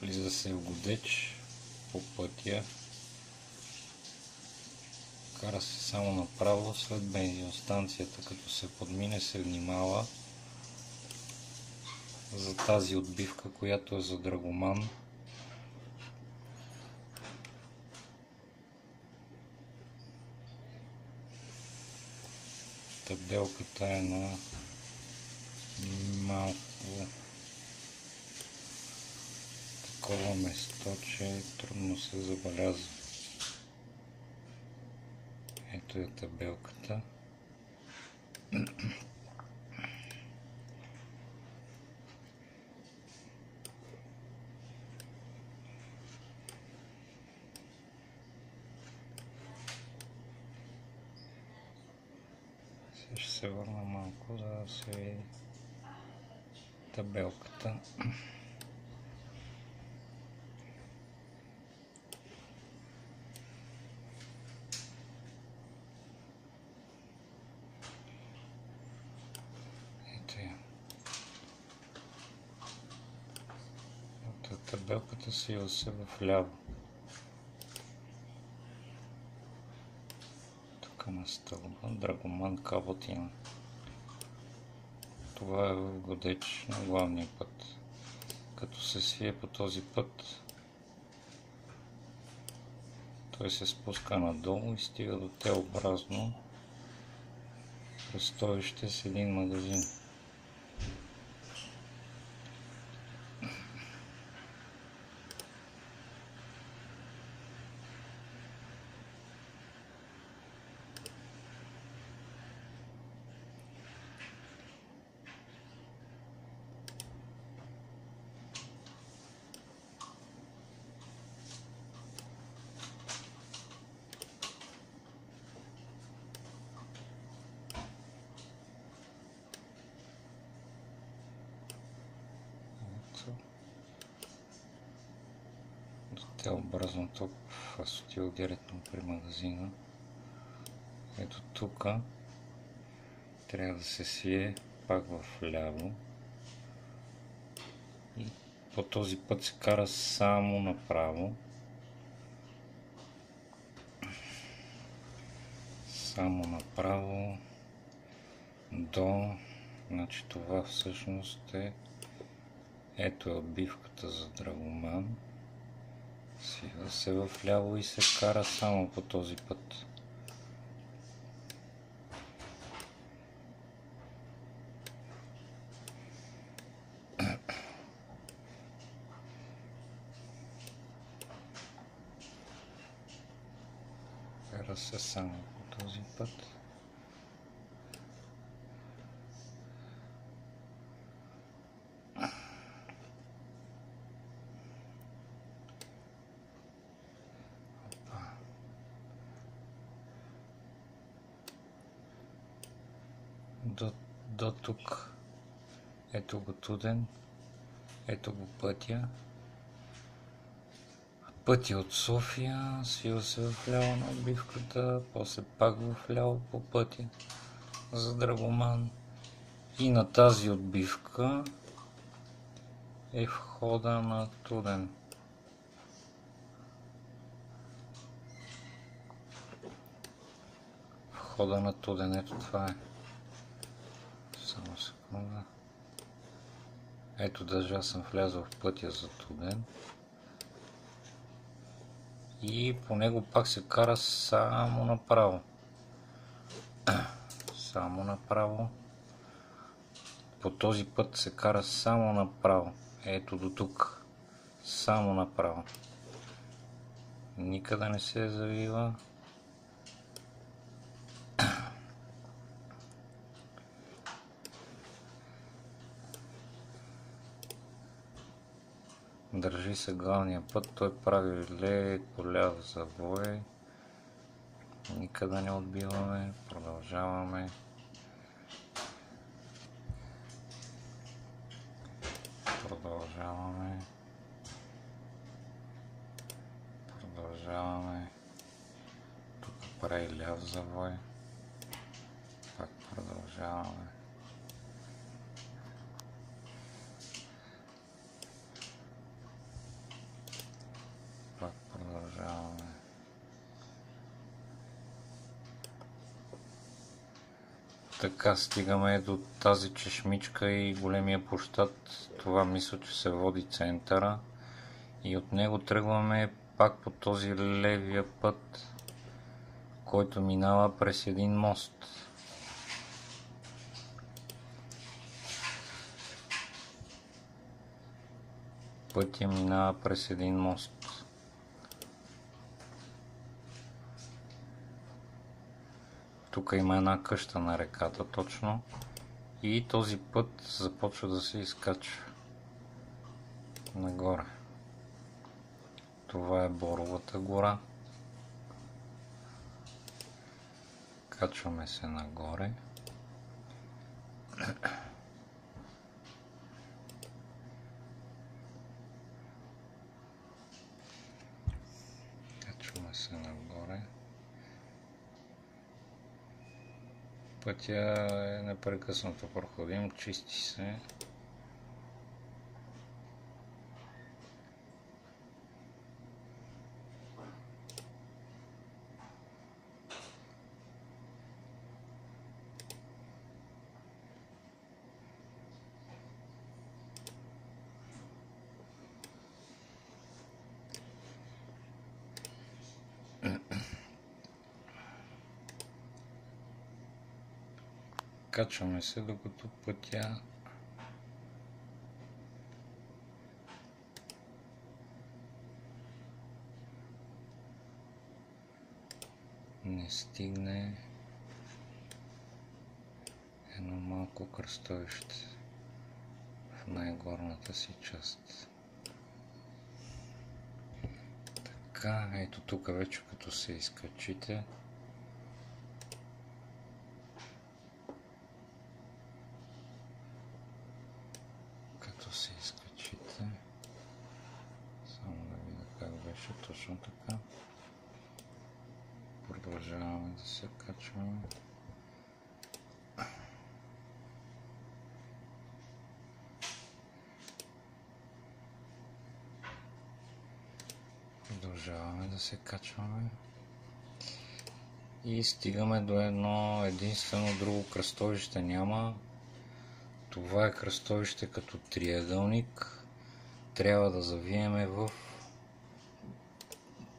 Влиза се в Годеч по пътя. Кара се само направо след бензиностанцията, като се подмине се внимава за тази отбивка, която е за Драгоман. Табелката е на малко такова место, че трудно се забелязва. Ето е табелката. Сега ще се върна малко, за да се види табелката. Табелката свива се в ляво. Тук на стълба Драгоман Каботина. Това е в Годеч на главния път. Като се свие по този път, той се спуска надолу и стига до Т-образно кръстовище с един магазин. Т-образното аз отива директно при магазина. Ето тук трябва да се свие пак в ляво и по този път се кара само направо. Само направо до... Значи това всъщност е... Ето е отбивката за Драгоман. Свива се в ляво и се кара само по този път. Кара се само по този път. До тук. Ето го Туден. Ето го пътя. Пътя от София. Свива се в ляво на отбивката. После пак в ляво по пътя за Драгоман. И на тази отбивка е входа на Туден. Входа на Туден. Ето това е. Само секунда. Ето даже аз съм влязъл в пътя за Туден. И по него пак се кара само направо. Само направо. По този път се кара само направо. Ето до тук. Само направо. Никъде не се завива. Държи се главния път, той прави леко ляв завой. Никъде не отбиваме, продължаваме. Продължаваме. Тук прави ляв завой. Пак продължаваме. Така стигаме до тази чешмичка и големия площад. Това мисля, че се води центъра. И от него тръгваме пак по този левия път, който минава през един мост. Пътя минава през един мост. Тук има една къща на реката точно. И този път започва да се изкачва нагоре. Това е Боровата гора. Качваме се нагоре. Качваме се нагоре. Пътя е непрекъснато проходим, чисти се. Качваме се, докато пътя не стигне едно малко кръстовище в най-горната си част. Така, ето тук вече като се изкачите, само да видя как беше точно така. Продължаваме да се качваме. Продължаваме да се качваме. И стигаме до едно единствено друго кръстовище няма. Това е кръстовище като триъгълник. Трябва да завиеме в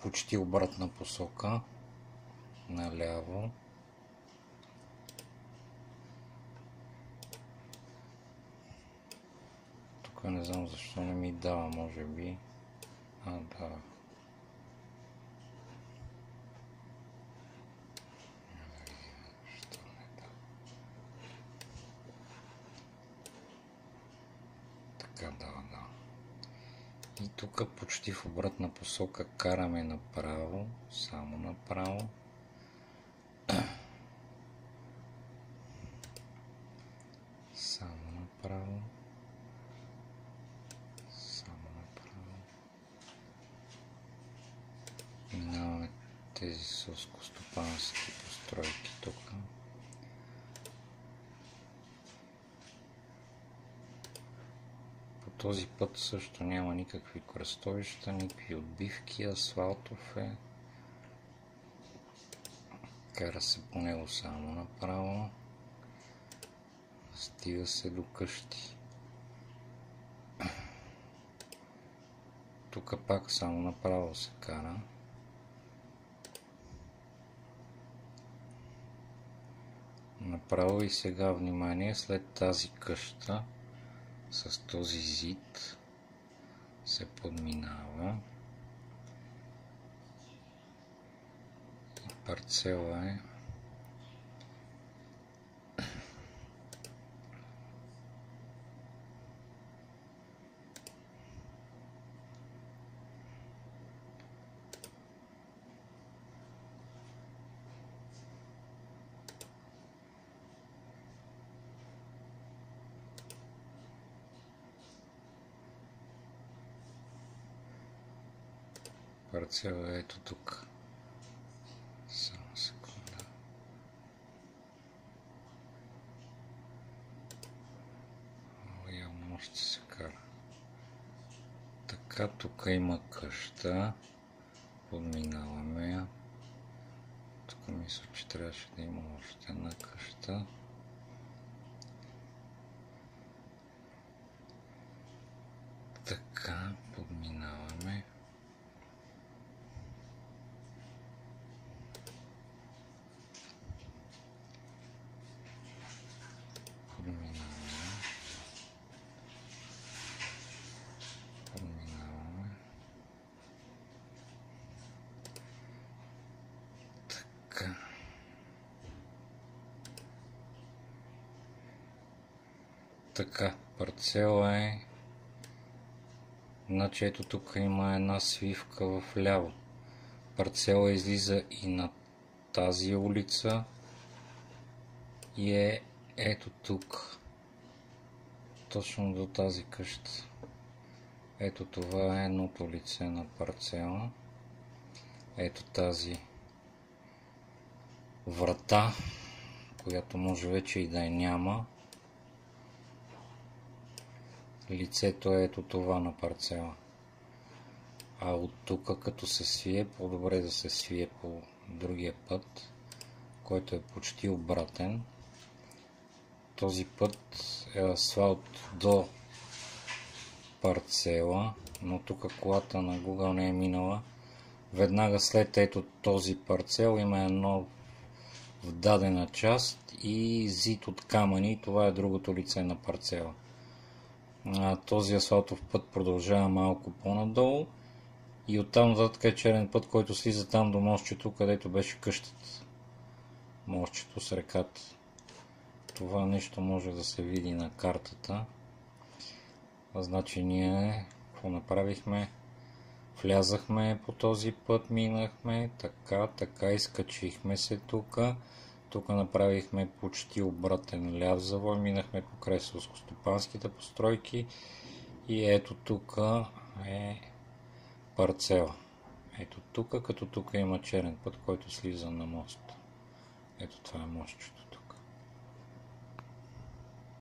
почти обратна посока. Наляво. Тук не знам защо не ми дава, може би. Да. Така, да. И тук почти в обратна посока караме направо, само направо. Само направо. Минаваме тези селскостопански постройки тук. По този път също няма никакви кръстовища, никакви отбивки, асфалтов е. Кара се по него само направо. Стига се до къщи. Тук пак само направо се кара. Направо и сега внимание, след тази къща с този зид се подминава. И парцела е парцела ето тук. Само секунда. Явно още се кара. Така, тук има къща. Подминаваме я. Тук мисля, че трябваше да има още една къща. Така, подминаваме. Подминаваме. Така. Така, парцела е. Значи ето тук има една свивка в ляво. Парцела излиза и на тази улица и е ето тук. Точно до тази къща. Ето това е едното лице на парцела. Ето тази врата, която може вече и да я няма. Лицето е ето това на парцела. А от тук като се свие, по-добре да се свие по другия път, който е почти обратен. Този път е асфалт до парцела, но тук колата на Google не е минала. Веднага след ето този парцел има едно в дадена част и зид от камъни. Това е другото лице на парцела. Този асфалтов път продължава малко по-надолу и оттам нататък е черен път, който слиза там до мостчето, където беше къщата. Мостчето с реката. Това нещо може да се види на картата. Значи ние какво направихме? Влязахме по този път, минахме, така, изкачихме се тук. Тук направихме почти обратен ляв завой, минахме покрай селскостопанските постройки и ето тук е парцела. Ето тук, като тук има черен път, който слиза на мост. Ето това е мостчето.